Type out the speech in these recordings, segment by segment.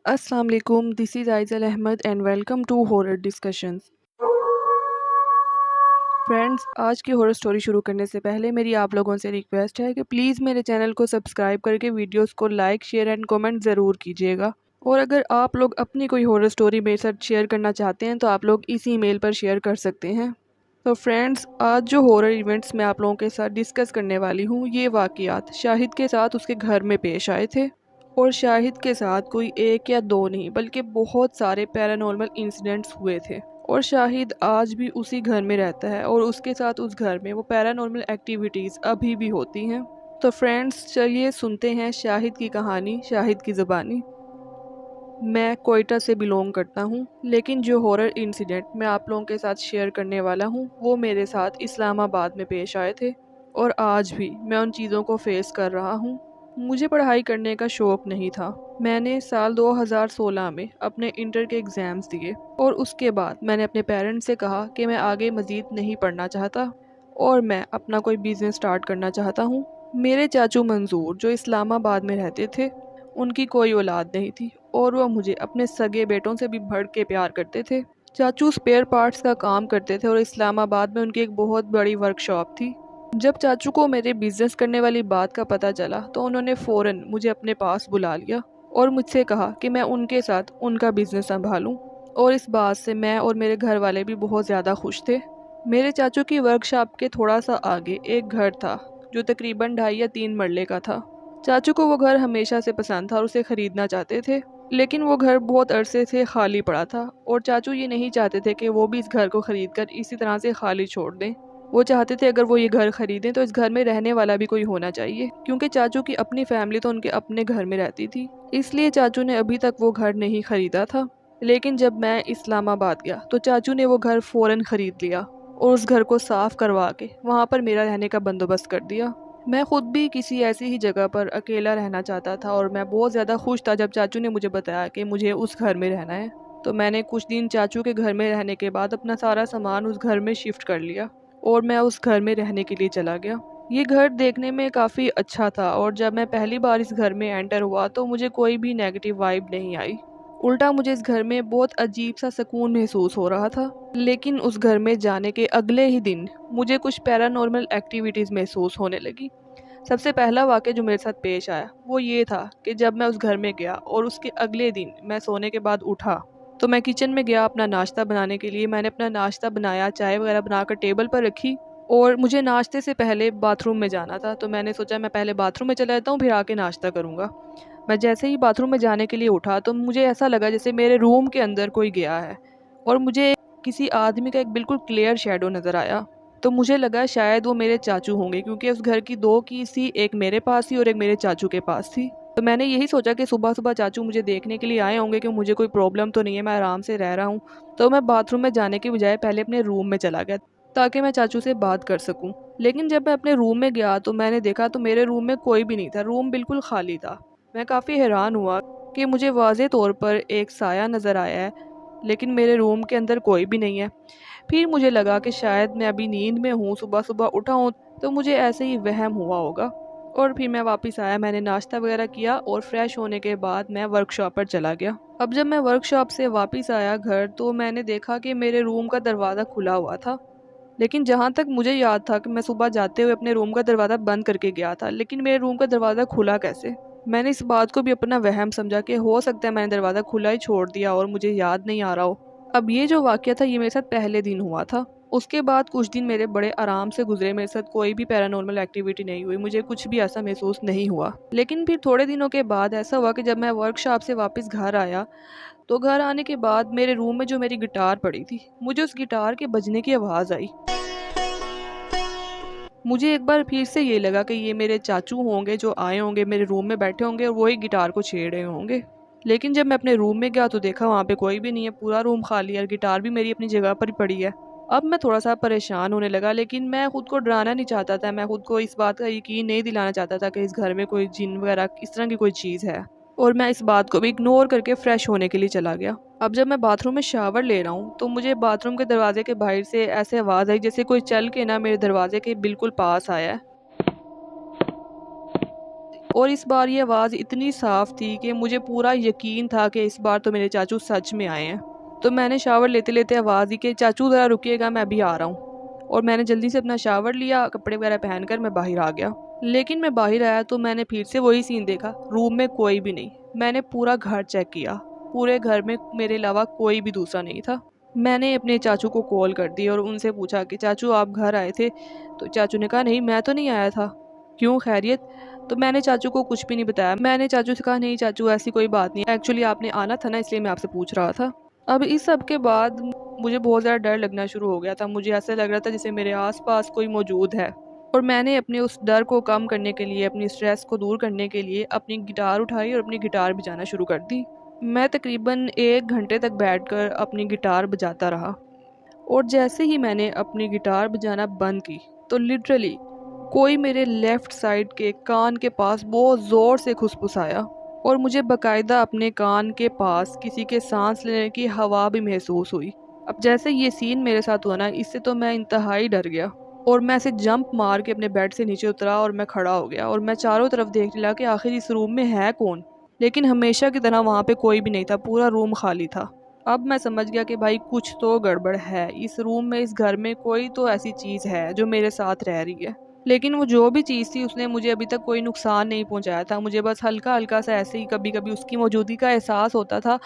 अस्सलाम वालेकुम, this is Aizal Ahmed and welcome to horror discussions. Friends, आज की हॉरर स्टोरी शुरू करने से पहले मेरी आप लोगों से रिक्वेस्ट है कि प्लीज़ मेरे चैनल को सब्सक्राइब करके वीडियोस को लाइक, शेयर एंड कमेंट ज़रूर कीजिएगा। और अगर आप लोग अपनी कोई हॉरर स्टोरी मेरे साथ शेयर करना चाहते हैं तो आप लोग इसी ईमेल पर शेयर कर सकते हैं। तो फ्रेंड्स, आज जो हॉरर इवेंट्स मैं आप लोगों के साथ डिस्कस करने वाली हूँ, ये वाक़यात शाहिद के साथ उसके घर में पेश आए थे। और शाहिद के साथ कोई एक या दो नहीं बल्कि बहुत सारे पैरानॉर्मल इंसिडेंट्स हुए थे। और शाहिद आज भी उसी घर में रहता है और उसके साथ उस घर में वो पैरानॉर्मल एक्टिविटीज़ अभी भी होती हैं। तो फ्रेंड्स, चलिए सुनते हैं शाहिद की कहानी शाहिद की ज़बानी। मैं कोयटा से बिलोंग करता हूँ, लेकिन जो हॉरर इंसिडेंट मैं आप लोगों के साथ शेयर करने वाला हूँ वो मेरे साथ इस्लामाबाद में पेश आए थे। और आज भी मैं उन चीज़ों को फेस कर रहा हूँ। मुझे पढ़ाई करने का शौक़ नहीं था। मैंने साल 2016 में अपने इंटर के एग्ज़ाम्स दिए और उसके बाद मैंने अपने पेरेंट्स से कहा कि मैं आगे मज़ीद नहीं पढ़ना चाहता और मैं अपना कोई बिज़नेस स्टार्ट करना चाहता हूँ। मेरे चाचू मंजूर जो इस्लामाबाद में रहते थे, उनकी कोई औलाद नहीं थी और वह मुझे अपने सगे बेटों से भी बढ़ के प्यार करते थे। चाचू स्पेयर पार्ट्स का काम करते थे और इस्लामाबाद में उनकी एक बहुत बड़ी वर्कशॉप थी। जब चाचू को मेरे बिजनेस करने वाली बात का पता चला तो उन्होंने फ़ौरन मुझे अपने पास बुला लिया और मुझसे कहा कि मैं उनके साथ उनका बिजनेस संभालूं। और इस बात से मैं और मेरे घर वाले भी बहुत ज़्यादा खुश थे। मेरे चाचू की वर्कशॉप के थोड़ा सा आगे एक घर था जो तकरीबन 2.5 या 3 मरले का था। चाचू को वो घर हमेशा से पसंद था और उसे ख़रीदना चाहते थे, लेकिन वो घर बहुत अरसे से खाली पड़ा था और चाचू ये नहीं चाहते थे कि वो भी इस घर को ख़रीद कर इसी तरह से खाली छोड़ दें। वो चाहते थे अगर वो ये घर ख़रीदें तो इस घर में रहने वाला भी कोई होना चाहिए, क्योंकि चाचू की अपनी फैमिली तो उनके अपने घर में रहती थी। इसलिए चाचू ने अभी तक वो घर नहीं ख़रीदा था। लेकिन जब मैं इस्लामाबाद गया तो चाचू ने वो घर फ़ौरन ख़रीद लिया और उस घर को साफ़ करवा के वहाँ पर मेरा रहने का बंदोबस्त कर दिया। मैं ख़ुद भी किसी ऐसी ही जगह पर अकेला रहना चाहता था और मैं बहुत ज़्यादा खुश था जब चाचू ने मुझे बताया कि मुझे उस घर में रहना है। तो मैंने कुछ दिन चाचू के घर में रहने के बाद अपना सारा सामान उस घर में शिफ्ट कर लिया और मैं उस घर में रहने के लिए चला गया। ये घर देखने में काफ़ी अच्छा था और जब मैं पहली बार इस घर में एंटर हुआ तो मुझे कोई भी नेगेटिव वाइब नहीं आई। उल्टा मुझे इस घर में बहुत अजीब सा सुकून महसूस हो रहा था। लेकिन उस घर में जाने के अगले ही दिन मुझे कुछ पैरानॉर्मल एक्टिविटीज़ महसूस होने लगी। सबसे पहला वाक़या जो मेरे साथ पेश आया वो ये था कि जब मैं उस घर में गया और उसके अगले दिन मैं सोने के बाद उठा तो मैं किचन में गया अपना नाश्ता बनाने के लिए। मैंने अपना नाश्ता बनाया, चाय वगैरह बनाकर टेबल पर रखी और मुझे नाश्ते से पहले बाथरूम में जाना था। तो मैंने सोचा मैं पहले बाथरूम में चला जाता हूँ, फिर आके नाश्ता करूँगा। मैं जैसे ही बाथरूम में जाने के लिए उठा तो मुझे ऐसा लगा जैसे मेरे रूम के अंदर कोई गया है और मुझे किसी आदमी का एक बिल्कुल क्लियर शैडो नज़र आया। तो मुझे लगा शायद वो मेरे चाचू होंगे, क्योंकि उस घर की दो कीज़ थी, एक मेरे पास थी और एक मेरे चाचू के पास थी। तो मैंने यही सोचा कि सुबह सुबह चाचू मुझे देखने के लिए आए होंगे कि मुझे कोई प्रॉब्लम तो नहीं है, मैं आराम से रह रहा हूँ। तो मैं बाथरूम में जाने की बजाय पहले अपने रूम में चला गया ताकि मैं चाचू से बात कर सकूँ। लेकिन जब मैं अपने रूम में गया तो मैंने देखा तो मेरे रूम में कोई भी नहीं था, रूम बिल्कुल खाली था। मैं काफ़ी हैरान हुआ कि मुझे वाज़े तौर पर एक साया नज़र आया है, लेकिन मेरे रूम के अंदर कोई भी नहीं है। फिर मुझे लगा कि शायद मैं अभी नींद में हूँ, सुबह सुबह उठा हूँ तो मुझे ऐसे ही वहम हुआ होगा। और फिर मैं वापस आया, मैंने नाश्ता वगैरह किया और फ्रेश होने के बाद मैं वर्कशॉप पर चला गया। अब जब मैं वर्कशॉप से वापस आया घर तो मैंने देखा कि मेरे रूम का दरवाज़ा खुला हुआ था। लेकिन जहाँ तक मुझे याद था कि मैं सुबह जाते हुए अपने रूम का दरवाज़ा बंद करके गया था, लेकिन मेरे रूम का दरवाज़ा खुला कैसे? मैंने इस बात को भी अपना वहम समझा कि हो सकता है मैंने दरवाज़ा खुला ही छोड़ दिया और मुझे याद नहीं आ रहा हो। अब ये जो वाक़या था ये मेरे साथ पहले दिन हुआ था। उसके बाद कुछ दिन मेरे बड़े आराम से गुजरे, मेरे साथ कोई भी पैरानॉर्मल एक्टिविटी नहीं हुई, मुझे कुछ भी ऐसा महसूस नहीं हुआ। लेकिन फिर थोड़े दिनों के बाद ऐसा हुआ कि जब मैं वर्कशॉप से वापस घर आया तो घर आने के बाद मेरे रूम में जो मेरी गिटार पड़ी थी, मुझे उस गिटार के बजने की आवाज़ आई। मुझे एक बार फिर से ये लगा कि ये मेरे चाचू होंगे जो आए होंगे, मेरे रूम में बैठे होंगे और वही गिटार को छेड़ रहे होंगे। लेकिन जब मैं अपने रूम में गया तो देखा वहाँ पे कोई भी नहीं है, पूरा रूम खाली है और गिटार भी मेरी अपनी जगह पर ही पड़ी है। अब मैं थोड़ा सा परेशान होने लगा, लेकिन मैं खुद को डराना नहीं चाहता था, मैं खुद को इस बात का यकीन नहीं दिलाना चाहता था कि इस घर में कोई जिन वगैरह इस तरह की कोई चीज़ है। और मैं इस बात को भी इग्नोर करके फ्रेश होने के लिए चला गया। अब जब मैं बाथरूम में शावर ले रहा हूँ तो मुझे बाथरूम के दरवाजे के बाहर से ऐसे आवाज़ आई जैसे कोई चल के ना मेरे दरवाजे के बिल्कुल पास आया है। और इस बार ये आवाज़ इतनी साफ़ थी कि मुझे पूरा यकीन था कि इस बार तो मेरे चाचू सच में आए हैं। तो मैंने शावर लेते लेते आवाज़ दी कि चाचू ज़रा रुकिएगा, मैं अभी आ रहा हूँ। और मैंने जल्दी से अपना शावर लिया, कपड़े वगैरह पहनकर मैं बाहर आ गया। लेकिन मैं बाहर आया तो मैंने फिर से वही सीन देखा, रूम में कोई भी नहीं। मैंने पूरा घर चेक किया, पूरे घर में मेरे अलावा कोई भी दूसरा नहीं था। मैंने अपने चाचू को कॉल कर दी और उनसे पूछा कि चाचू आप घर आए थे? तो चाचू ने कहा नहीं, मैं तो नहीं आया था। क्यों, खैरियत? तो मैंने चाचू को कुछ भी नहीं बताया। मैंने चाचू से कहा नहीं चाचू ऐसी कोई बात नहीं, एक्चुअली आपने आना था ना, इसलिए मैं आपसे पूछ रहा था। अब इस सब के बाद मुझे बहुत ज़्यादा डर लगना शुरू हो गया था। मुझे ऐसा लग रहा था जैसे मेरे आसपास कोई मौजूद है। और मैंने अपने उस डर को कम करने के लिए, अपनी स्ट्रेस को दूर करने के लिए अपनी गिटार उठाई और अपनी गिटार बजाना शुरू कर दी। मैं तकरीबन 1 घंटे तक बैठकर अपनी गिटार बजाता रहा। और जैसे ही मैंने अपनी गिटार बजाना बंद की तो लिटरली कोई मेरे लेफ़्ट साइड के कान के पास बहुत ज़ोर से खुसफुसाया और मुझे बाकायदा अपने कान के पास किसी के सांस लेने की हवा भी महसूस हुई। अब जैसे ये सीन मेरे साथ हुआ ना, इससे तो मैं इंतहाई डर गया और मैं ऐसे जंप मार के अपने बेड से नीचे उतरा और मैं खड़ा हो गया और मैं चारों तरफ देखने लगा कि आखिर इस रूम में है कौन। लेकिन हमेशा की तरह वहाँ पे कोई भी नहीं था, पूरा रूम खाली था। अब मैं समझ गया कि भाई कुछ तो गड़बड़ है, इस रूम में, इस घर में कोई तो ऐसी चीज़ है जो मेरे साथ रह रही है। लेकिन वो जो भी चीज़ थी उसने मुझे अभी तक कोई नुकसान नहीं पहुंचाया था। मुझे बस हल्का-हल्का सा ऐसे ही कभी-कभी उसकी मौजूदगी का एहसास होता था।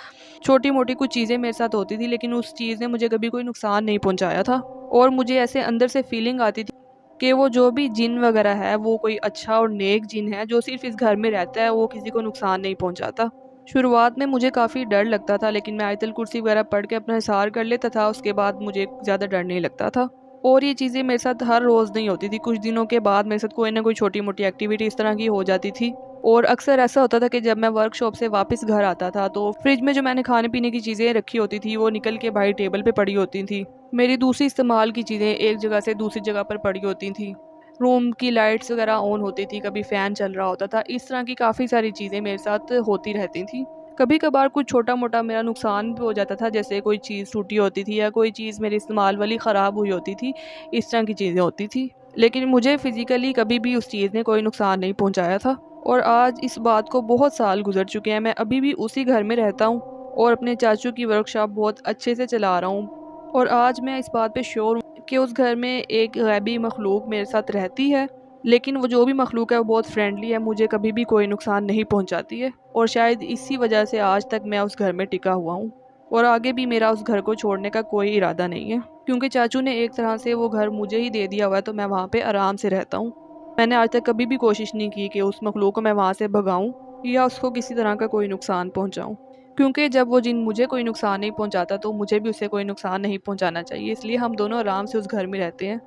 छोटी-मोटी कुछ चीज़ें मेरे साथ होती थी, लेकिन उस चीज़ ने मुझे कभी कोई नुकसान नहीं पहुंचाया था। और मुझे ऐसे अंदर से फीलिंग आती थी कि वो जो भी जिन वगैरह है वो कोई अच्छा और नेक जिन है जो सिर्फ इस घर में रहता है, वो किसी को नुकसान नहीं पहुँचाता। शुरुआत में मुझे काफ़ी डर लगता था, लेकिन मैं आयतल कुर्सी वगैरह पढ़ के अपना हिसार कर लेता था। उसके बाद मुझे ज़्यादा डर नहीं लगता था। और ये चीज़ें मेरे साथ हर रोज़ नहीं होती थी, कुछ दिनों के बाद मेरे साथ कोई ना कोई छोटी-मोटी एक्टिविटी इस तरह की हो जाती थी। और अक्सर ऐसा होता था कि जब मैं वर्कशॉप से वापस घर आता था तो फ्रिज में जो मैंने खाने-पीने की चीज़ें रखी होती थी वो निकल के बाहर टेबल पे पड़ी होती थी। मेरी दूसरी इस्तेमाल की चीज़ें एक जगह से दूसरी जगह पर पड़ी होती थी। रूम की लाइट्स वगैरह ऑन होती थी, कभी फ़ैन चल रहा होता था। इस तरह की काफ़ी सारी चीज़ें मेरे साथ होती रहती थी। कभी-कभार कुछ छोटा-मोटा मेरा नुकसान भी हो जाता था, जैसे कोई चीज़ टूटी होती थी या कोई चीज़ मेरे इस्तेमाल वाली ख़राब हुई होती थी, इस तरह की चीज़ें होती थी। लेकिन मुझे फ़िज़िकली कभी भी उस चीज़ ने कोई नुकसान नहीं पहुँचाया था। और आज इस बात को बहुत साल गुज़र चुके हैं, मैं अभी भी उसी घर में रहता हूँ और अपने चाचू की वर्कशॉप बहुत अच्छे से चला रहा हूँ। और आज मैं इस बात पे श्योर हूँ कि उस घर में एक गैबी मखलूक मेरे साथ रहती है, लेकिन वो जो भी मखलूक है वो बहुत फ्रेंडली है, मुझे कभी भी कोई नुकसान नहीं पहुंचाती है। और शायद इसी वजह से आज तक मैं उस घर में टिका हुआ हूँ और आगे भी मेरा उस घर को छोड़ने का कोई इरादा नहीं है, क्योंकि चाचू ने एक तरह से वो घर मुझे ही दे दिया हुआ है, तो मैं वहाँ पे आराम से रहता हूँ। मैंने आज तक कभी भी कोशिश नहीं की कि उस मखलूक को मैं वहाँ से भगाऊँ या उसको किसी तरह का कोई नुकसान पहुँचाऊँ, क्योंकि जब वो जिन मुझे कोई नुकसान नहीं पहुँचाता तो मुझे भी उसे कोई नुकसान नहीं पहुँचाना चाहिए। इसलिए हम दोनों आराम से उस घर में रहते हैं।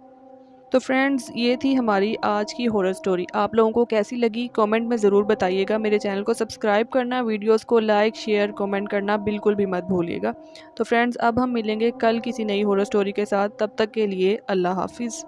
तो फ्रेंड्स, ये थी हमारी आज की हॉरर स्टोरी। आप लोगों को कैसी लगी कमेंट में ज़रूर बताइएगा। मेरे चैनल को सब्सक्राइब करना, वीडियोस को लाइक शेयर कमेंट करना बिल्कुल भी मत भूलिएगा। तो फ्रेंड्स, अब हम मिलेंगे कल किसी नई हॉरर स्टोरी के साथ। तब तक के लिए अल्लाह हाफिज़।